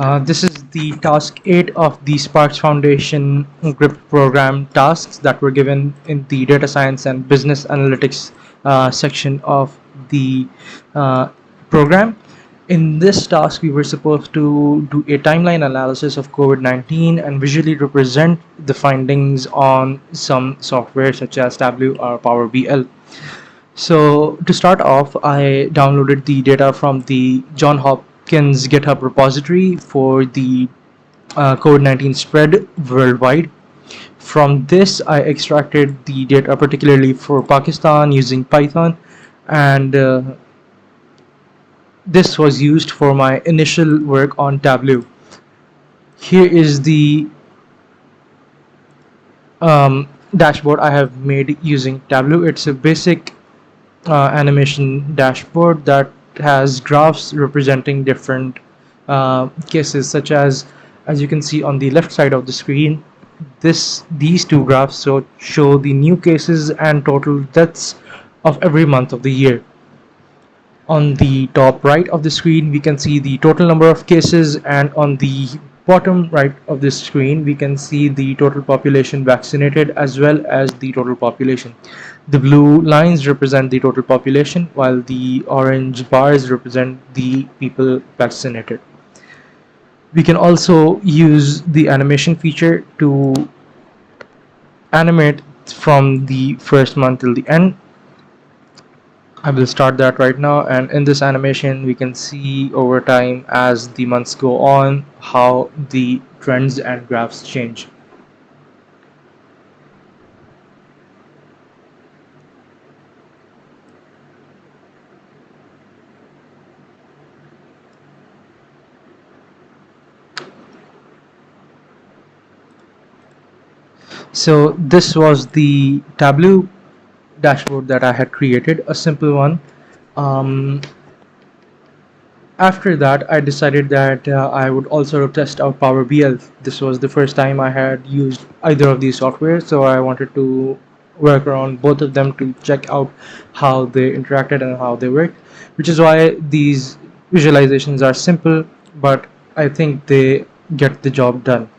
This is the task 8 of the Sparks Foundation GRIP program tasks that were given in the data science and business analytics section of the uh, program. In this task, we were supposed to do a timeline analysis of COVID-19 and visually represent the findings on some software such as Tableau or Power BL. So to start off, I downloaded the data from the John Hopkins GitHub repository for the COVID-19 spread worldwide. From this, I extracted the data particularly for Pakistan using Python, and this was used for my initial work on Tableau. Here is the dashboard I have made using Tableau. It's a basic animation dashboard that has graphs representing different cases, such as you can see on the left side of the screen. These two graphs show the new cases and total deaths of every month of the year. On the top right of the screen, we can see the total number of cases, and on the bottom right of the screen, we can see the total population vaccinated as well as the total population. The blue lines represent the total population, while the orange bars represent the people vaccinated. We can also use the animation feature to animate from the first month till the end. I will start that right now, and in this animation we can see over time as the months go on how the trends and graphs change. So this was the Tableau dashboard that I had created, a simple one. After that, I decided that I would also test out Power BL. This was the first time I had used either of these softwares, so I wanted to work around both of them to check out how they interacted and how they worked, which is why these visualizations are simple, but I think they get the job done.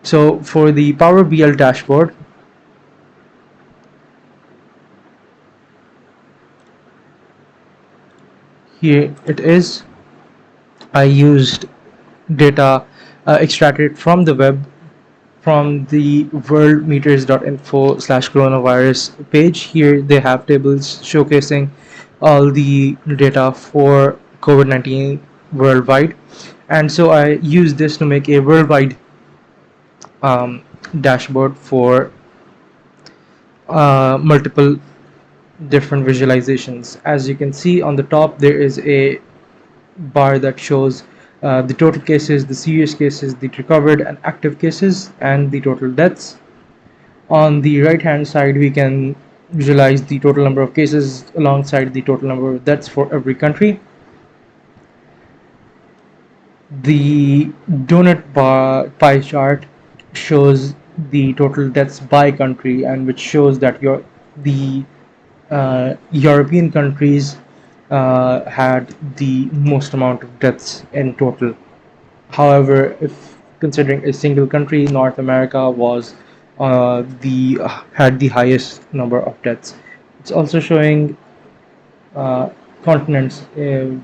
So for the Power BL dashboard, here it is. I used data extracted from the web from the worldmeters.info/coronavirus page. Here they have tables showcasing all the data for COVID-19 worldwide, and so I used this to make a worldwide dashboard for multiple different visualizations. As you can see on the top, there is a bar that shows the total cases, the serious cases, the recovered and active cases, and the total deaths. On the right hand side, we can visualize the total number of cases alongside the total number of deaths for every country. The donut bar pie chart shows the total deaths by country, and which shows that the European countries had the most amount of deaths in total. However, if considering a single country, North America was had the highest number of deaths. It's also showing continents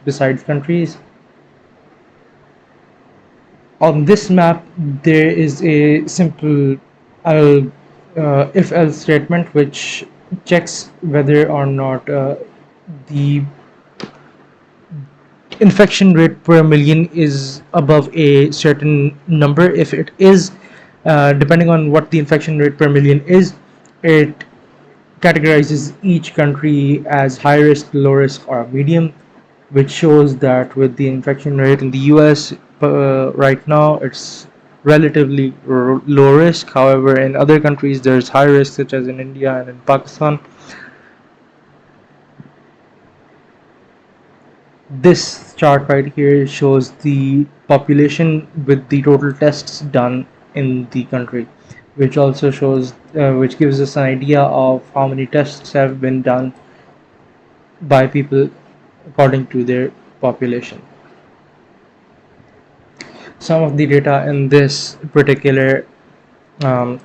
besides countries. On this map, there is a simple if-else statement which checks whether or not the infection rate per million is above a certain number. If it is, depending on what the infection rate per million is, it categorizes each country as high risk, low risk, or medium, which shows that with the infection rate in the US right now, it's relatively low risk. However, in other countries, there's high risk, such as in India and in Pakistan. This chart right here shows the population with the total tests done in the country, which also shows, which gives us an idea of how many tests have been done by people according to their population. some of the data in this particular um,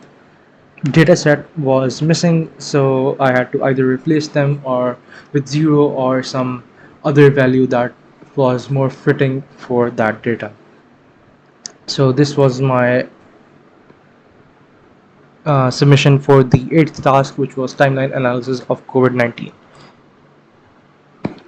data set was missing, so I had to either replace them or with 0 or some other value that was more fitting for that data. So this was my submission for the eighth task, which was timeline analysis of COVID-19.